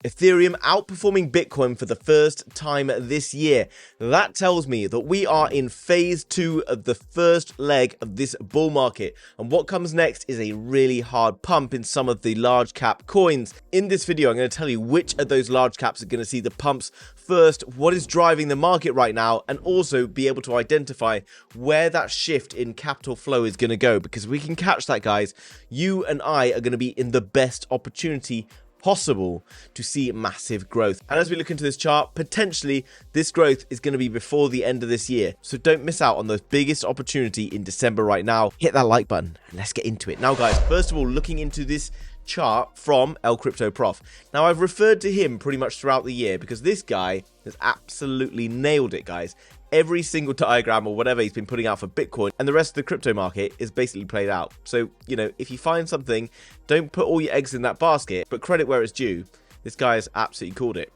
Ethereum outperforming Bitcoin for the first time this year. That tells me that we are in phase 2 of the first leg of this bull market. And what comes next is a really hard pump in some of the large cap coins. In this video, I'm going to tell you which of those large caps are going to see the pumps first, what is driving the market right now, and also be able to identify where that shift in capital flow is going to go. Because if we can catch that, guys, you and I are going to be in the best opportunity possible to see massive growth. And as we look into this chart, potentially this growth is going to be before the end of this year. So don't miss out on the biggest opportunity in December right now. Hit that like button and let's get into it. Now, guys, first of all, looking into this chart from El Crypto Prof. Now, I've referred to him pretty much throughout the year because this guy has absolutely nailed it, guys. Every single diagram or whatever he's been putting out for Bitcoin and the rest of the crypto market is basically played out. So, you know, if you find something, don't put all your eggs in that basket, but credit where it's due. This guy has absolutely called it.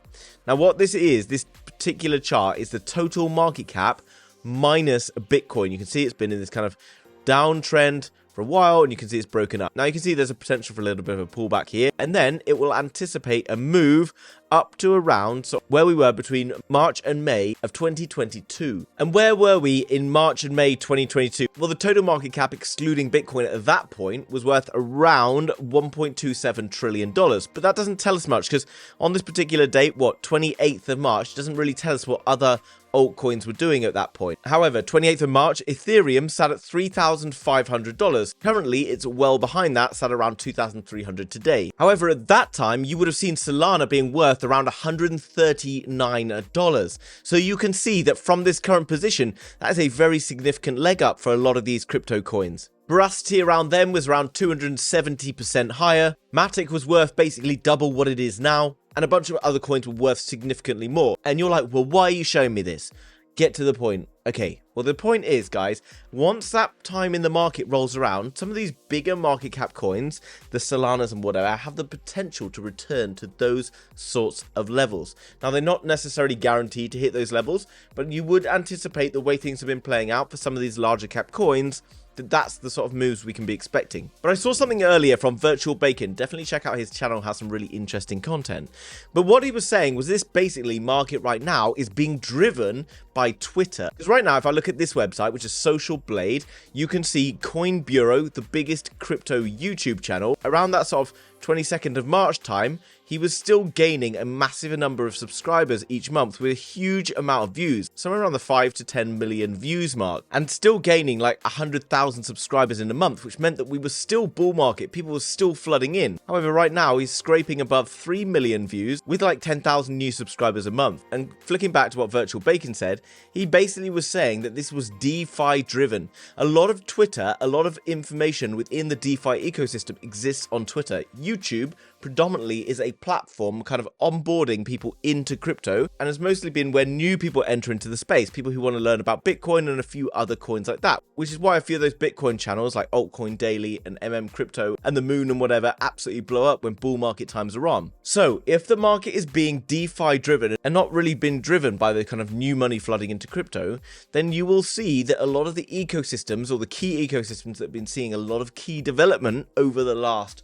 Now, what this is, this particular chart is the total market cap minus Bitcoin. You can see it's been in this kind of downtrend for a while, and you can see it's broken up. Now you can see there's a potential for a little bit of a pullback here, and then it will anticipate a move up to around where we were between March and May of 2022. And where were we in March and May 2022? Well, the total market cap excluding Bitcoin at that point was worth around $1.27 trillion. But that doesn't tell us much because on this particular date, 28th of March, doesn't really tell us what other altcoins were doing at that point. However, 28th of March, Ethereum sat at $3,500. Currently, it's well behind that, sat around $2,300 today. However, at that time, you would have seen Solana being worth around $139. So you can see that from this current position, that is a very significant leg up for a lot of these crypto coins. Veracity around them was around 270% higher. Matic was worth basically double what it is now. And a bunch of other coins were worth significantly more. And you're like, well, why are you showing me this? Get to the point. Okay, well, the point is, guys, once that time in the market rolls around, some of these bigger market cap coins, the Solanas and whatever, have the potential to return to those sorts of levels. Now, they're not necessarily guaranteed to hit those levels, but you would anticipate the way things have been playing out for some of these larger cap coins, that's the sort of moves we can be expecting. But I saw something earlier from Virtual Bacon. Definitely check out his channel, has some really interesting content. But what he was saying was this basically market right now is being driven by Twitter. Because right now, if I look at this website, which is Social Blade, you can see Coin Bureau, the biggest crypto YouTube channel, around that sort of 22nd of March time, he was still gaining a massive number of subscribers each month with a huge amount of views, somewhere around the 5 to 10 million views mark, and still gaining like 100,000 subscribers in a month, which meant that we were still bull market, people were still flooding in. However, right now he's scraping above 3 million views with like 10,000 new subscribers a month. And flicking back to what Virtual Bacon said, he basically was saying that this was DeFi driven. A lot of Twitter, a lot of information within the DeFi ecosystem exists on Twitter. YouTube predominantly is a platform kind of onboarding people into crypto and has mostly been where new people enter into the space, people who want to learn about Bitcoin and a few other coins like that, which is why a few of those Bitcoin channels like Altcoin Daily and Crypto and the Moon and whatever absolutely blow up when bull market times are on. So if the market is being DeFi driven and not really been driven by the kind of new money flooding into crypto, then you will see that a lot of the ecosystems or the key ecosystems that have been seeing a lot of key development over the last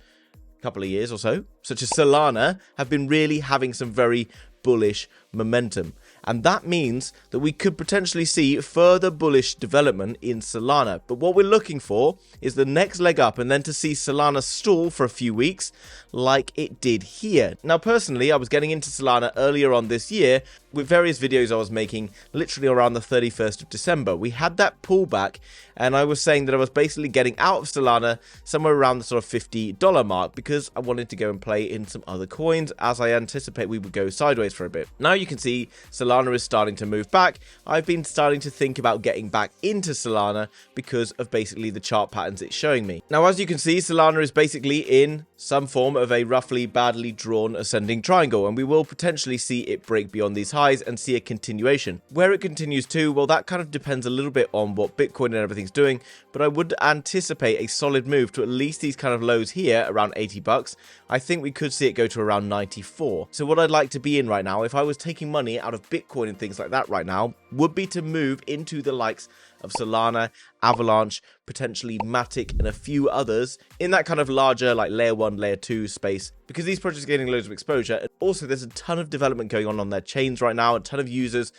couple of years or so, such as Solana, have been really having some very bullish momentum. And that means that we could potentially see further bullish development in Solana. But what we're looking for is the next leg up and then to see Solana stall for a few weeks like it did here. Now, personally, I was getting into Solana earlier on this year with various videos I was making literally around the 31st of December. We had that pullback and I was saying that I was basically getting out of Solana somewhere around the sort of $50 mark because I wanted to go and play in some other coins as I anticipate we would go sideways for a bit. Now you can see Solana is starting to move back. I've been starting to think about getting back into Solana because of basically the chart patterns it's showing me. Now, as you can see, Solana is basically in some form of a roughly badly drawn ascending triangle, and we will potentially see it break beyond these highs and see a continuation. Where it continues to, well, that kind of depends a little bit on what Bitcoin and everything's doing, but I would anticipate a solid move to at least these kind of lows here around 80 bucks. I think we could see it go to around 94. So what I'd like to be in right now, if I was taking money out of Bitcoin and things like that right now, would be to move into the likes of Solana, Avalanche, potentially Matic, and a few others in that kind of larger like layer 1, layer 2 space, because these projects are getting loads of exposure. And also there's a ton of development going on their chains right now, a ton of users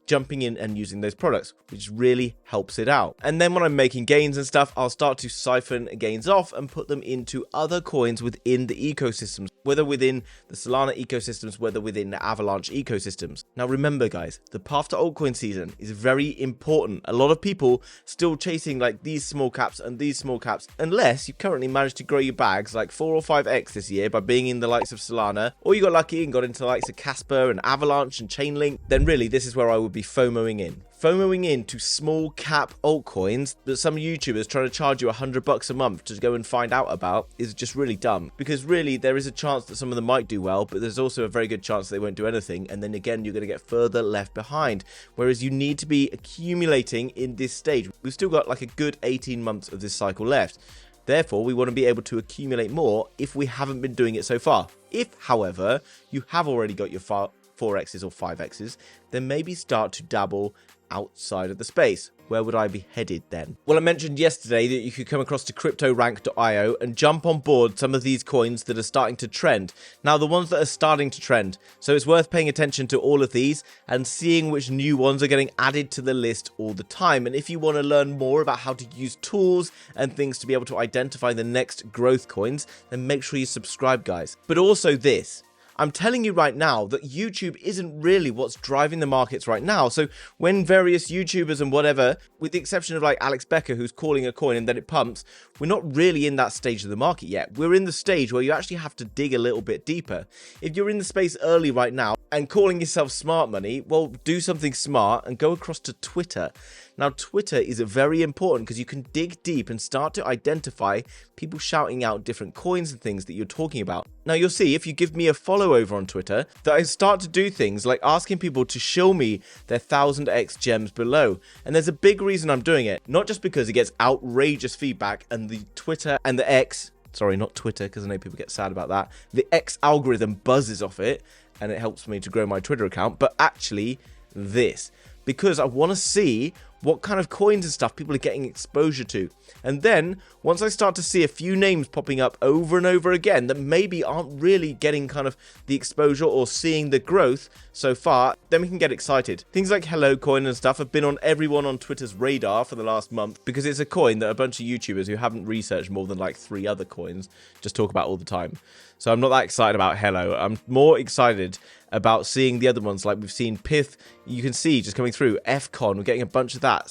jumping in and using those products, which really helps it out. And then when I'm making gains and stuff, I'll start to siphon gains off and put them into other coins within the ecosystems, whether within the Solana ecosystems, whether within the Avalanche ecosystems. Now remember guys, the path to altcoin season is very important. A lot of people still chasing like these small caps and these small caps, unless you currently managed to grow your bags like 4 or 5x this year by being in the likes of Solana, or you got lucky and got into the likes of Casper and Avalanche and Chainlink, then really this is where I would be FOMOing in. FOMOing in to small cap altcoins that some YouTubers trying to charge you $100 a month to go and find out about is just really dumb, because really there is a chance that some of them might do well, but there's also a very good chance they won't do anything, and then again you're going to get further left behind, whereas you need to be accumulating in this stage. We've still got like a good 18 months of this cycle left. Therefore, we want to be able to accumulate more if we haven't been doing it so far. If, however, you have already got your 4x's or 5x's, then maybe start to dabble outside of the space. Where would I be headed then? Well, I mentioned yesterday that you could come across to cryptorank.io and jump on board some of these coins that are starting to trend. Now, the ones that are starting to trend. So it's worth paying attention to all of these and seeing which new ones are getting added to the list all the time. And if you want to learn more about how to use tools and things to be able to identify the next growth coins, then make sure you subscribe, guys. But also this. I'm telling you right now that YouTube isn't really what's driving the markets right now. So when various YouTubers and whatever, with the exception of like Alex Becker, who's calling a coin and then it pumps, we're not really in that stage of the market yet. We're in the stage where you actually have to dig a little bit deeper. If you're in the space early right now and calling yourself smart money, well, do something smart and go across to Twitter. Now, Twitter is very important because you can dig deep and start to identify people shouting out different coins and things that you're talking about. Now, you'll see if you give me a follow over on Twitter that I start to do things like asking people to show me their 1000x gems below. And there's a big reason I'm doing it, not just because it gets outrageous feedback and the Twitter and the X, sorry, not Twitter, because I know people get sad about that. The X algorithm buzzes off it and it helps me to grow my Twitter account, but actually this, because I want to see what kind of coins and stuff people are getting exposure to. And then once I start to see a few names popping up over and over again that maybe aren't really getting kind of the exposure or seeing the growth so far, then we can get excited. Things like Hello Coin and stuff have been on everyone on Twitter's radar for the last month because it's a coin that a bunch of YouTubers who haven't researched more than like 3 other coins just talk about all the time. So I'm not that excited about Hello. I'm more excited about seeing the other ones, like we've seen Pith, you can see just coming through, FCon, we're getting a bunch of that,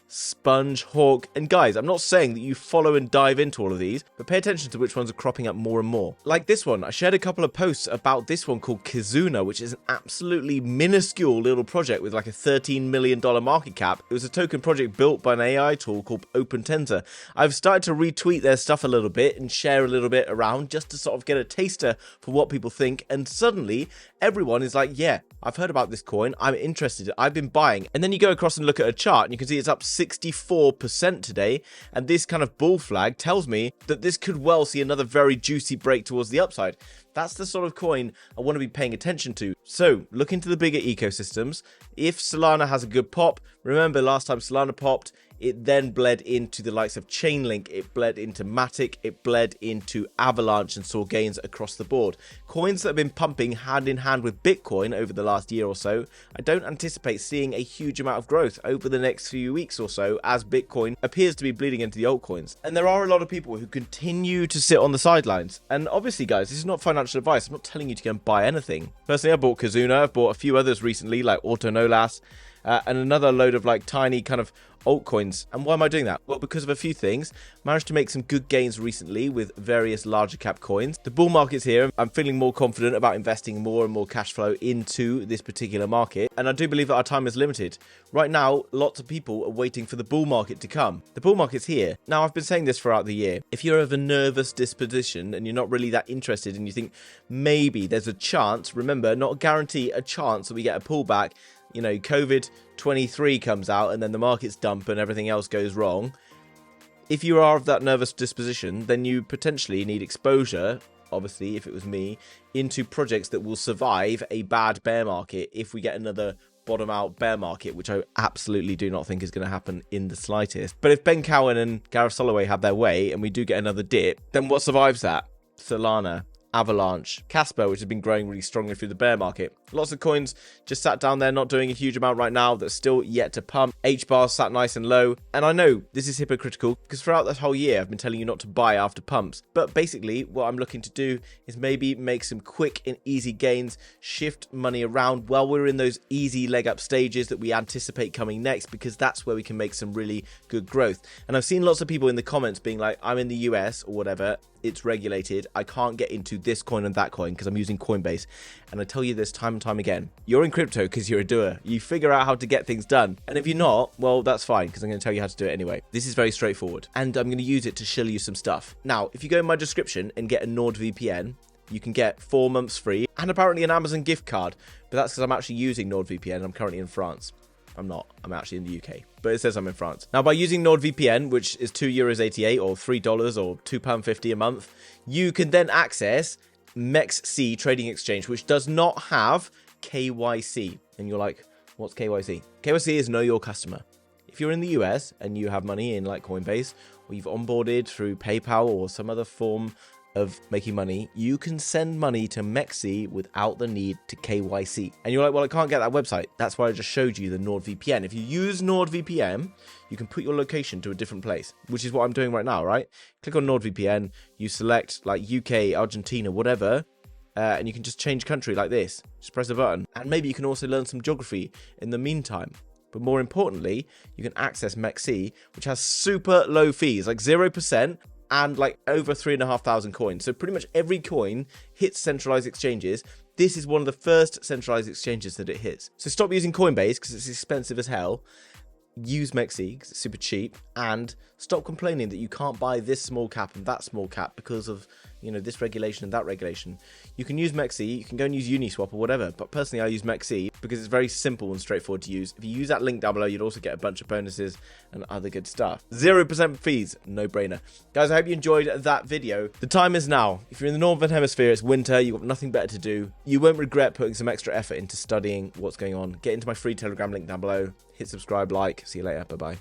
Sponge, Hawk, and guys, I'm not saying that you follow and dive into all of these, but pay attention to which ones are cropping up more and more. Like this one, I shared a couple of posts about this one called Kizuna, which is an absolutely minuscule little project with like a $13 million market cap. It was a token project built by an AI tool called OpenTensor. I've started to retweet their stuff a little bit and share a little bit around just to sort of get a taster for what people think, and suddenly everyone is like, yeah, I've heard about this coin, I'm interested, I've been buying. And then you go across and look at a chart and you can see it's up 64% today, and this kind of bull flag tells me that this could well see another very juicy break towards the upside. That's the sort of coin I want to be paying attention to. So look into the bigger ecosystems. If Solana has a good pop, remember last time Solana popped, it then bled into the likes of Chainlink, it bled into Matic, it bled into Avalanche and saw gains across the board. Coins that have been pumping hand in hand with Bitcoin over the last year or so, I don't anticipate seeing a huge amount of growth over the next few weeks or so as Bitcoin appears to be bleeding into the altcoins. And there are a lot of people who continue to sit on the sidelines. And obviously guys, this is not financial advice, I'm not telling you to go and buy anything. Personally, I bought Kizuna, I've bought a few others recently like Autonolas, and another load of like tiny kind of altcoins. And why am I doing that? Well, because of a few things. Managed to make some good gains recently with various larger cap coins. The bull market's here. I'm feeling more confident about investing more and more cash flow into this particular market. And I do believe that our time is limited. Right now, lots of people are waiting for the bull market to come. The bull market's here. Now, I've been saying this throughout the year. If you're of a nervous disposition and you're not really that interested and you think maybe there's a chance, remember, not a guarantee, a chance that we get a pullback, you know, COVID-23 comes out and then the markets dump and everything else goes wrong. If you are of that nervous disposition, then you potentially need exposure, obviously, if it was me, into projects that will survive a bad bear market if we get another bottom out bear market, which I absolutely do not think is going to happen in the slightest. But if Ben Cowan and Gareth Soloway have their way and we do get another dip, then what survives that? Solana, Avalanche, Casper, which has been growing really strongly through the bear market. Lots of coins just sat down there, not doing a huge amount right now. That's still yet to pump. H-bar sat nice and low. And I know this is hypocritical because throughout this whole year, I've been telling you not to buy after pumps. But basically, what I'm looking to do is maybe make some quick and easy gains, shift money around while we're in those easy leg up stages that we anticipate coming next, because that's where we can make some really good growth. And I've seen lots of people in the comments being like, I'm in the US or whatever, it's regulated, I can't get into this coin and that coin because I'm using Coinbase. And I tell you this time and time again, you're in crypto because you're a doer. You figure out how to get things done. And if you're not, well, that's fine, because I'm going to tell you how to do it anyway. This is very straightforward, and I'm going to use it to shill you some stuff. Now, if you go in my description and get a NordVPN, you can get 4 months free and apparently an Amazon gift card. But that's because I'm actually using NordVPN and I'm currently in France. I'm not. I'm actually in the UK. But it says I'm in France. Now, by using NordVPN, which is €2.88 or $3 or £2.50 a month, you can then access MEXC trading exchange, which does not have KYC. And you're like, what's KYC? KYC is know your customer. If you're in the US and you have money in like Coinbase, or you've onboarded through PayPal or some other form of making money, you can send money to MEXC without the need to KYC. And you're like, well, I can't get that website. That's why I just showed you the NordVPN. If you use NordVPN, you can put your location to a different place, which is what I'm doing right now, right? Click on NordVPN, you select like UK, Argentina, whatever, and you can just change country like this. Just press a button. And maybe you can also learn some geography in the meantime. But more importantly, you can access MEXC, which has super low fees, like 0%, and like over 3,500 coins. So pretty much every coin hits centralized exchanges. This is one of the first centralized exchanges that it hits. So stop using Coinbase because it's expensive as hell. Use MEXC because it's super cheap, and stop complaining that you can't buy this small cap and that small cap because of, you know, this regulation and that regulation. You can use MEXC, you can go and use Uniswap or whatever, but personally I use MEXC because it's very simple and straightforward to use. If you use that link down below, you'd also get a bunch of bonuses and other good stuff. 0% fees, no brainer. Guys, I hope you enjoyed that video. The time is now. If you're in the Northern Hemisphere, it's winter, you've got nothing better to do. You won't regret putting some extra effort into studying what's going on. Get into my free Telegram link down below. Hit subscribe, like. See you later. Bye-bye.